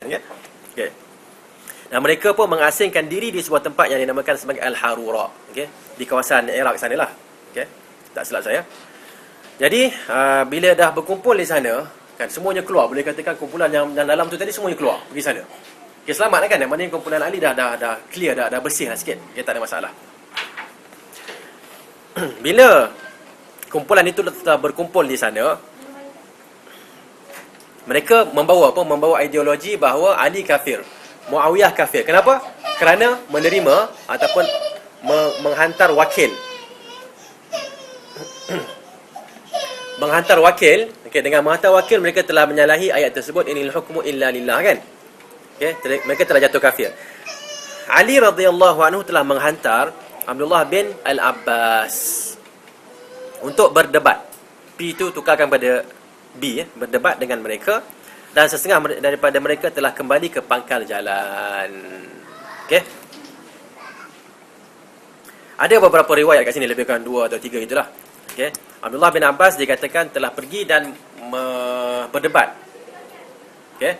Okay? Okay. Dan mereka pun mengasingkan diri di sebuah tempat yang dinamakan sebagai Al-Harura, okay? Di kawasan Iraq sana lah, okay? Tak silap saya. Jadi bila dah berkumpul di sana, kan, semuanya keluar. Boleh katakan kumpulan yang dalam tu tadi semuanya keluar pergi sana. Okay, selamat kan? Yang mana kumpulan Ali dah clear, dah bersih lah sikit. Okay, tak ada masalah. Bila kumpulan itu telah berkumpul di sana, mereka membawa apa? Membawa ideologi bahawa Ali kafir, Muawiyah kafir. Kenapa? Kerana menerima ataupun menghantar wakil. Menghantar wakil, okey, dengan menghantar wakil mereka telah menyalahi ayat tersebut, inil hukmu illa lillah, kan? Okey, mereka telah jatuh kafir. Ali radhiyallahu anhu telah menghantar Abdullah bin Al-Abbas untuk berdebat. P itu tukarkan pada B, berdebat dengan mereka, dan setengah daripada mereka telah kembali ke pangkal jalan. Okey. Ada beberapa riwayat kat sini, lebih kurang 2 atau 3 itulah. Okey. Abdullah bin Abbas dikatakan telah pergi dan berdebat. Okey.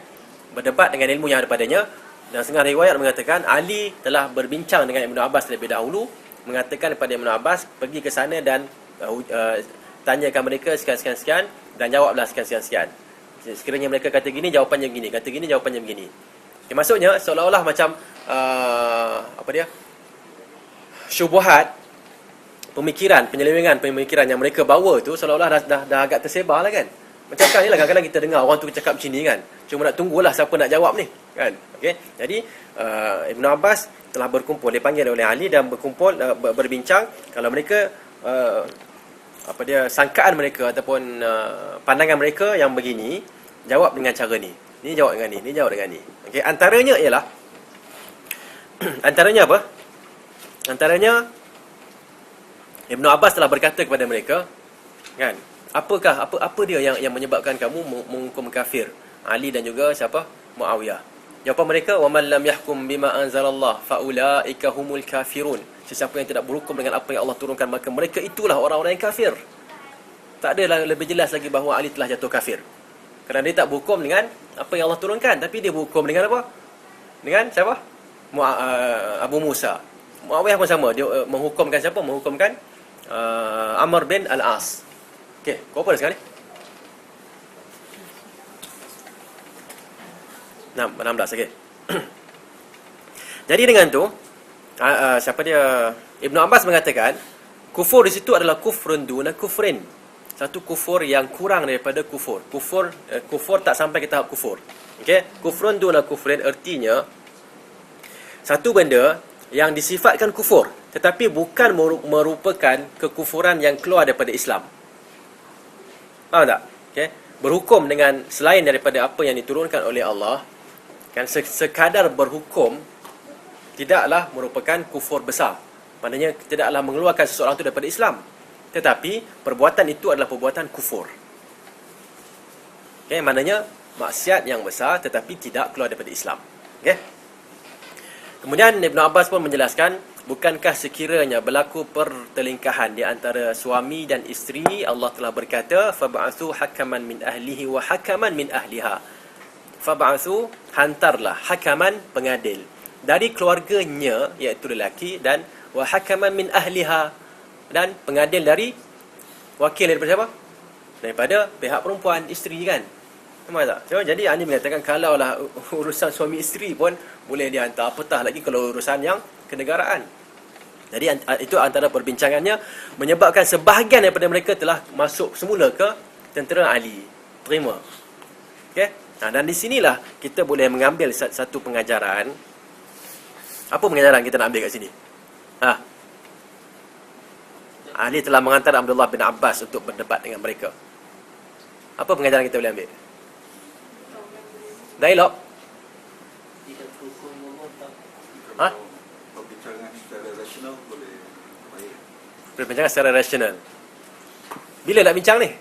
Berdebat dengan ilmu yang ada padanya, dan setengah riwayat mengatakan Ali telah berbincang dengan Ibnu Abbas terlebih dahulu, mengatakan kepada Ibnu Abbas pergi ke sana dan tanyakan mereka sekian-sekian dan jawablah sekian-sekian. Sekiranya mereka kata gini, jawapannya begini, kata gini, jawapannya begini. Okay, maksudnya seolah-olah macam syubhat, penyelewengan pemikiran yang mereka bawa tu seolah-olah dah agak tersebar lah, kan. Macam kan ni lah, kadang-kadang kita dengar orang tu cakap macam ni, kan. Cuma nak tunggulah siapa nak jawab ni, kan. Okey. Jadi Ibnu Abbas telah berkumpul, dipanggil oleh Ali dan berkumpul, berbincang. Kalau mereka sangkaan mereka ataupun pandangan mereka yang begini, jawab dengan cara ni. Ni jawab dengan ni, ni jawab dengan ni. Okey, antaranya ialah antaranya apa? Antaranya Ibnu Abbas telah berkata kepada mereka, kan, apa dia yang menyebabkan kamu menghukum kafir Ali dan juga siapa? Muawiyah. Jawapan mereka, wa man lam yahkum bima anzalallah faulaika humul kafirun. Sesiapa yang tidak berhukum dengan apa yang Allah turunkan, maka mereka itulah orang-orang yang kafir. Tak adalah lebih jelas lagi bahawa Ali telah jatuh kafir, kerana dia tak berhukum dengan apa yang Allah turunkan, tapi dia berhukum dengan apa? Dengan siapa? Abu Musa. Muawiyah pun sama, dia menghukumkan siapa? Menghukumkan Amr bin Al-As. Okey, kau apa dah sekarang ni? 16, okey. Jadi dengan tu siapa dia? Ibnu Abbas mengatakan kufur di situ adalah kufrun duna kufrin. Satu kufur yang kurang daripada kufur. Kufur tak sampai ke tahap kufur. Okey, kufrun duna kufrin artinya satu benda yang disifatkan kufur tetapi bukan merupakan kekufuran yang keluar daripada Islam. Faham tak? Okey, berhukum dengan selain daripada apa yang diturunkan oleh Allah, kan, sekadar berhukum tidaklah merupakan kufur besar. Maknanya tidaklah mengeluarkan seseorang itu daripada Islam, tetapi perbuatan itu adalah perbuatan kufur. Okey, maknanya maksiat yang besar tetapi tidak keluar daripada Islam. Okey. Kemudian Ibnu Abbas pun menjelaskan, bukankah sekiranya berlaku pertelingkahan di antara suami dan isteri, Allah telah berkata, fab'atsu hakaman min ahlihi wa hakaman min ahliha. Fab'atsu, hantarlah, hakaman, pengadil dari keluarganya iaitu lelaki, dan wa hakaman min ahliha, dan pengadil dari wakil daripada siapa? Daripada pihak perempuan, isteri, kan. Faham tak? So, jadi Ali mengatakan kalaulah urusan suami isteri pun boleh dihantar, apatah lagi kalau urusan yang kenegaraan. Jadi itu antara perbincangannya, menyebabkan sebahagian daripada mereka telah masuk semula ke tentera Ali. Terima. Okey? Dan di sinilah kita boleh mengambil satu pengajaran. Apa pengajaran kita nak ambil kat sini? Ali telah menghantar Abdullah bin Abbas untuk berdebat dengan mereka. Apa pengajaran kita boleh ambil? Dialog. Perbincangan secara rasional boleh baik. Perbincangan secara rasional. Bila nak bincang ni?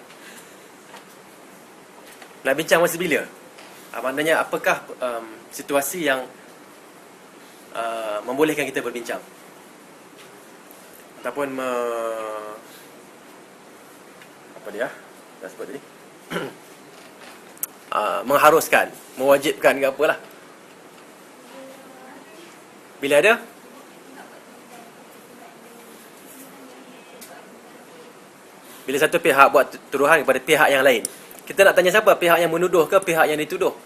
Nak bincang masa bila? Maknanya apakah situasi yang membolehkan kita berbincang? Ataupun apa dia? Dah sebut tadi. Mengharuskan, mewajibkan ke apalah. Bila ada bila satu pihak buat tuduhan kepada pihak yang lain. Kita nak tanya siapa? Pihak yang menuduh ke pihak yang dituduh?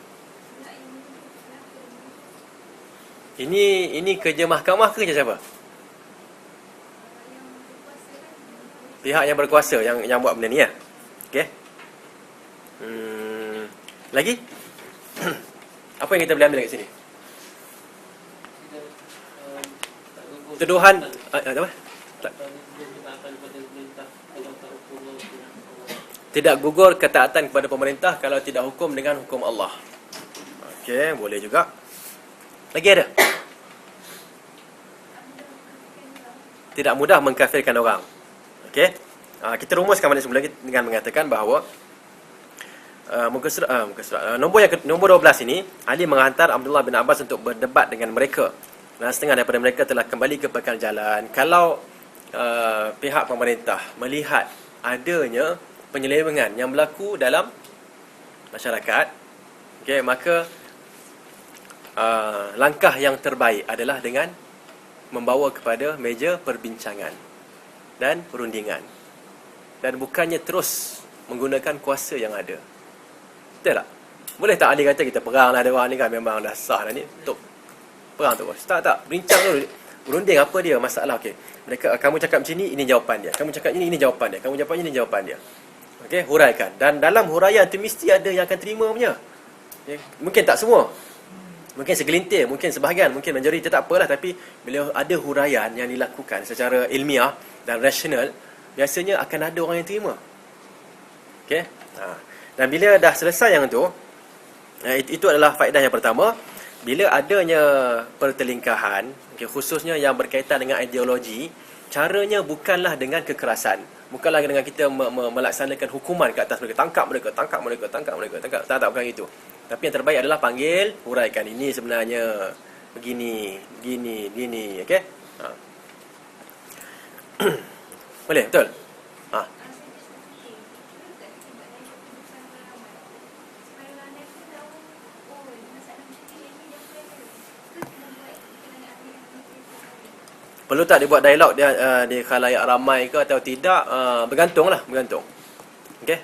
Ini kerja mahkamah ke kerja siapa? Pihak yang berkuasa yang buat benda ni ya. Okey. Lagi? Apa yang kita boleh ambil kat sini? Tuduhan apa? Tidak gugur ketaatan kepada pemerintah kalau tidak hukum dengan hukum Allah. Okey, boleh juga. Lagi ada? Tidak mudah mengkafirkan orang. Okey. Kita rumuskan balik semula dengan mengatakan bahawa muka surat nombor 12 ini, Ali menghantar Abdullah bin Abbas untuk berdebat dengan mereka. Dan setengah daripada mereka telah kembali ke pangkal jalan. Kalau pihak pemerintah melihat adanya penyelewengan yang berlaku dalam masyarakat, okey, maka langkah yang terbaik adalah dengan membawa kepada meja perbincangan dan perundingan, dan bukannya terus menggunakan kuasa yang ada. Betul tak? Boleh tak Ali kata kita perang lah, ada orang ni kan memang dah sah dah ni, untuk perang terus? Tak, bincang dulu, berunding apa dia masalah. Okey, mereka, kamu cakap macam ni, ini jawapan dia. Kamu cakap ini jawapan dia. Kamu jawab ini jawapan dia. Okey, huraikan. Dan dalam huraian tu mesti ada yang akan terima punya. Okay? Mungkin tak semua, mungkin segelintir, mungkin sebahagian, mungkin majoriti, tak apalah. Tapi bila ada huraian yang dilakukan secara ilmiah dan rasional, biasanya akan ada orang yang terima. Okey. Dan bila dah selesai yang tu, itu adalah faedah yang pertama. Bila adanya pertelingkahan, okay, khususnya yang berkaitan dengan ideologi, caranya bukanlah dengan kekerasan, bukanlah dengan kita melaksanakan hukuman ke atas mereka, tangkap mereka. Tak, bukan itu. Tapi yang terbaik adalah panggil, huraikan, ini sebenarnya begini, gini, okey? Boleh, betul? Perlu tak dibuat dialog di khalayak ramai ke atau tidak? Bergantung. Okey?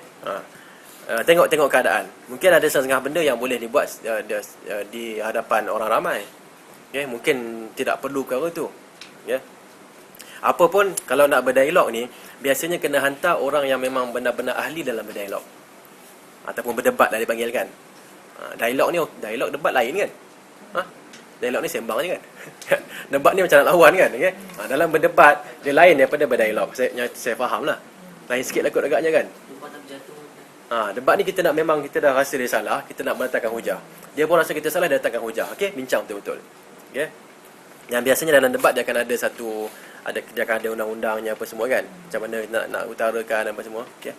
Tengok keadaan. Mungkin ada setengah benda yang boleh dibuat di hadapan orang ramai. Okey, mungkin tidak perlu perkara tu. Ya. Apa pun kalau nak berdialog ni, biasanya kena hantar orang yang memang benar-benar ahli dalam berdialog. Ataupun berdebat lah dipanggil kan. Dialog debat lain kan? Dialog ni sembang je kan. Debat ni macam nak lawan kan, okay? Dalam berdebat dia lain daripada berdialog. Saya faham lah. Lain sikit lah kot agaknya kan. Debat ni kita dah rasa dia salah, kita nak mendatangkan hujah. Dia pun rasa kita salah, dia datangkan hujah. Okey, bincang betul-betul. Okey. Yang biasanya dalam debat dia akan ada undang-undangnya apa semua kan. Macam mana nak utarakan apa semua. Okey.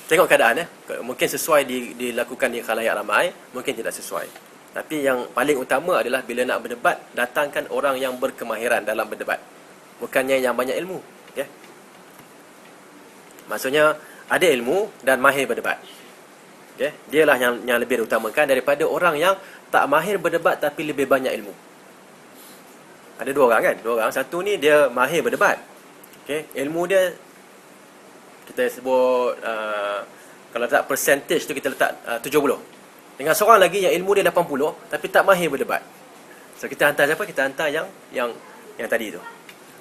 Tengok keadaan mungkin sesuai dilakukan di khalayak ramai, mungkin tidak sesuai. Tapi yang paling utama adalah bila nak berdebat, datangkan orang yang berkemahiran dalam berdebat, bukannya yang banyak ilmu. Okay? Maksudnya ada ilmu dan mahir berdebat. Okay? Dialah yang lebih diutamakan daripada orang yang tak mahir berdebat tapi lebih banyak ilmu. Ada dua orang kan? Satu ni dia mahir berdebat. Okay? Ilmu dia kita sebut kalau tak percentage tu kita letak 70. Dengan seorang lagi yang ilmu dia 80 tapi tak mahir berdebat. So kita hantar siapa? Kita hantar yang tadi tu.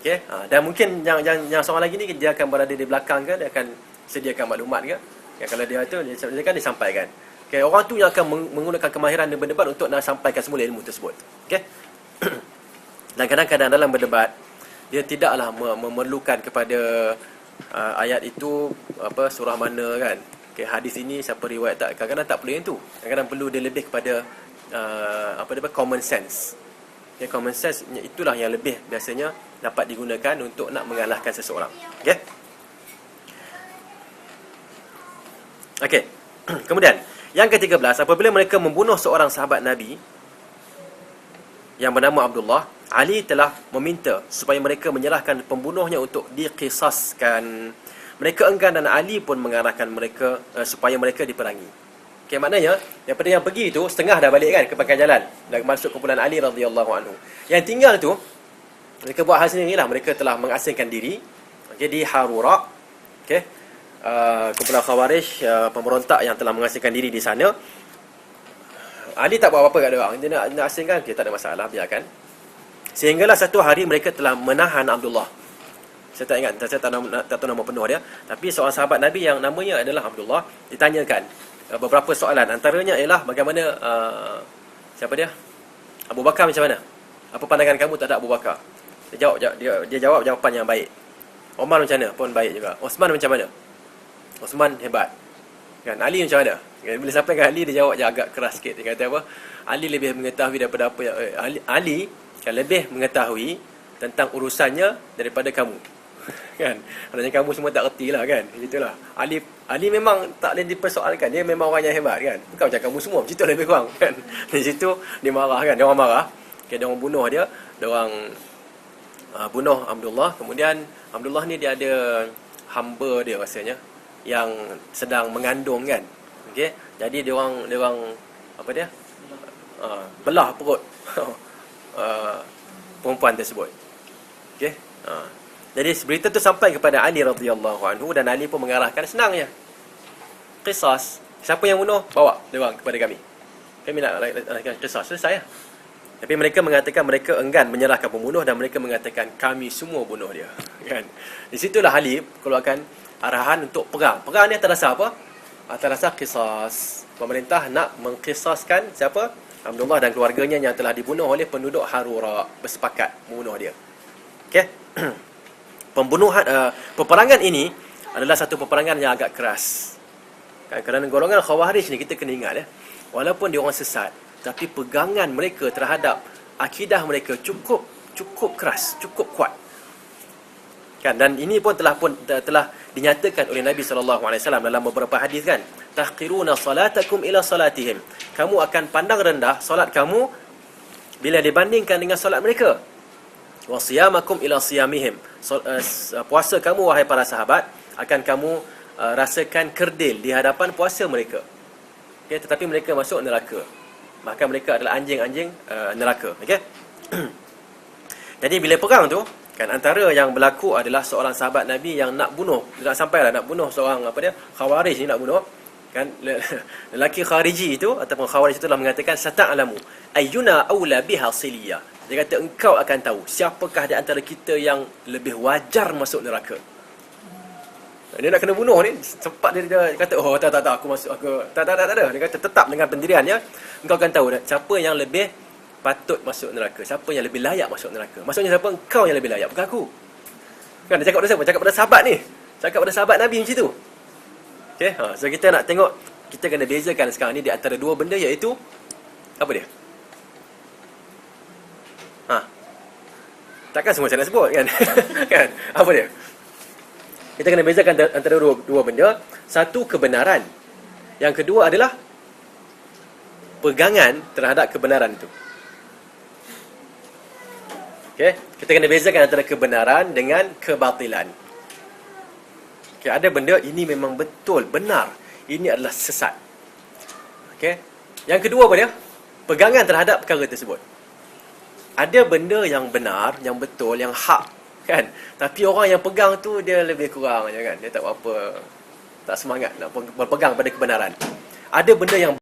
Okey? Dan mungkin yang seorang lagi ni dia akan berada di belakang ke, dia akan sediakan maklumat ke. Ya, kalau dia tu dia kan disampaikan. Okey, orang tu yang akan menggunakan kemahiran dia berdebat untuk nak sampaikan semula ilmu tersebut. Okey? Dan kadang-kadang dalam berdebat dia tidaklah memerlukan kepada ayat itu surah mana kan. Okay, hadis ini siapa riwayat tak, kadang-kadang tak perlu yang tu. Kadang-kadang perlu dia lebih kepada common sense. Okay, common sense itulah yang lebih biasanya dapat digunakan untuk nak mengalahkan seseorang. Okay. Okay. Kemudian yang ke-13, apabila mereka membunuh seorang sahabat Nabi yang bernama Abdullah, Ali telah meminta supaya mereka menyerahkan pembunuhnya untuk diqisaskan. Mereka enggan dan Ali pun mengarahkan mereka supaya mereka diperangi. Okay, maknanya daripada yang pergi tu setengah dah balik kan ke pangkal jalan, dah masuk kumpulan Ali radhiyallahu anhu. Yang tinggal tu mereka buat hal sendirilah, mereka telah mengasingkan diri, okay, di Harura, okay, kumpulan Khawarij, pemberontak yang telah mengasingkan diri di sana. Ali tak buat apa-apa kat dia orang, dia nak asingkan, okay, tak ada masalah, biarkan. Sehinggalah satu hari mereka telah menahan Abdullah. Saya tak ingat, saya tak tahu nama penuh dia, tapi seorang sahabat Nabi yang namanya adalah Abdullah ditanyakan beberapa soalan, antaranya ialah bagaimana siapa dia? Abu Bakar macam mana? Apa pandangan kamu terhadap Abu Bakar? Dia jawab jawapan yang baik. Omar macam mana? Pun baik juga. Osman macam mana? Osman hebat. Kan, Ali macam mana? Kan, bila sampai ke Ali, dia jawab je agak keras sikit. Dia kata apa? Ali lebih mengetahui daripada apa yang Ali kan lebih mengetahui tentang urusannya daripada kamu. Kan? Maknanya kamu semua tak erti lah kan. Itulah. Ali memang tak boleh dipersoalkan. Dia memang orang yang hebat kan. Bukan macam kamu semua. Macam tu lebih kurang kan. Di situ dia marah kan. Dia orang marah. Okay, dia orang bunuh dia. Dia orang bunuh Abdullah. Kemudian Abdullah ni dia ada hamba dia rasanya yang sedang mengandung kan. Okey. Jadi dia orang apa dia? Belah perut perempuan tersebut. Okey. Jadi berita tu sampai kepada Ali radhiyallahu anhu dan Ali pun mengarahkan, senang je. Qisas. Siapa yang bunuh? Bawa dia orang kepada kami. Kami nak lakukan qisas. Selesai lah. Tapi mereka mengatakan mereka enggan menyerahkan pembunuh dan mereka mengatakan kami semua bunuh dia. Kan? Di situlah Ali keluarkan arahan untuk perang. Perang ni atas dasar apa? Atas dasar qisas. Pemerintah nak mengqisaskan siapa? Abdullah dan keluarganya yang telah dibunuh oleh penduduk Harura, bersepakat membunuh dia. Okey. Peperangan ini adalah satu peperangan yang agak keras. Kan, kerana golongan Khawarij ni kita kena ingat walaupun dia orang sesat, tapi pegangan mereka terhadap akidah mereka cukup keras, cukup kuat. Kan, dan ini pun telah dinyatakan oleh Nabi SAW dalam beberapa hadis kan. Tahqiruna salatakum ila salatihim. Kamu akan pandang rendah solat kamu bila dibandingkan dengan solat mereka. Wa siyamakum ila siyamihim. Puasa kamu wahai para sahabat akan kamu rasakan kerdil di hadapan puasa mereka. Okay, tetapi mereka masuk neraka. Maka mereka adalah anjing-anjing neraka. Okey. Jadi bila perang tu kan, antara yang berlaku adalah seorang sahabat Nabi yang nak bunuh, nak sampailah nak bunuh seorang Khawarij ni nak bunuh kan. Lelaki Khariji itu ataupun Khawarij itu telah mengatakan sata'lamu ayyuna aula biha siliyah. Dia kata engkau akan tahu siapakah di antara kita yang lebih wajar masuk neraka. Dia nak kena bunuh ni, sempat dia kata oh tak aku masuk, aku tak ada. Dia kata tetap dengan pendiriannya engkau akan tahu siapa yang lebih patut masuk neraka, siapa yang lebih layak masuk neraka. Maksudnya siapa? Engkau yang lebih layak, bukan aku. Kan dia cakap pada siapa? Cakap pada sahabat ni. Cakap pada sahabat Nabi macam tu. Okey, so kita nak tengok, kita kena bezakan sekarang ni di antara dua benda, iaitu apa dia? Takkan semua saya nak sebut kan? Kan? Apa dia? Kita kena bezakan antara dua benda. Satu, kebenaran. Yang kedua adalah pegangan terhadap kebenaran itu. Okey, kita kena bezakan antara kebenaran dengan kebatilan. Okey, ada benda ini memang betul, benar. Ini adalah sesat. Okey. Yang kedua apa dia? Pegangan terhadap perkara tersebut. Ada benda yang benar, yang betul, yang hak kan. Tapi orang yang pegang tu dia lebih kurang aja kan. Dia tak apa, tak semangat nak berpegang pada kebenaran. Ada benda yang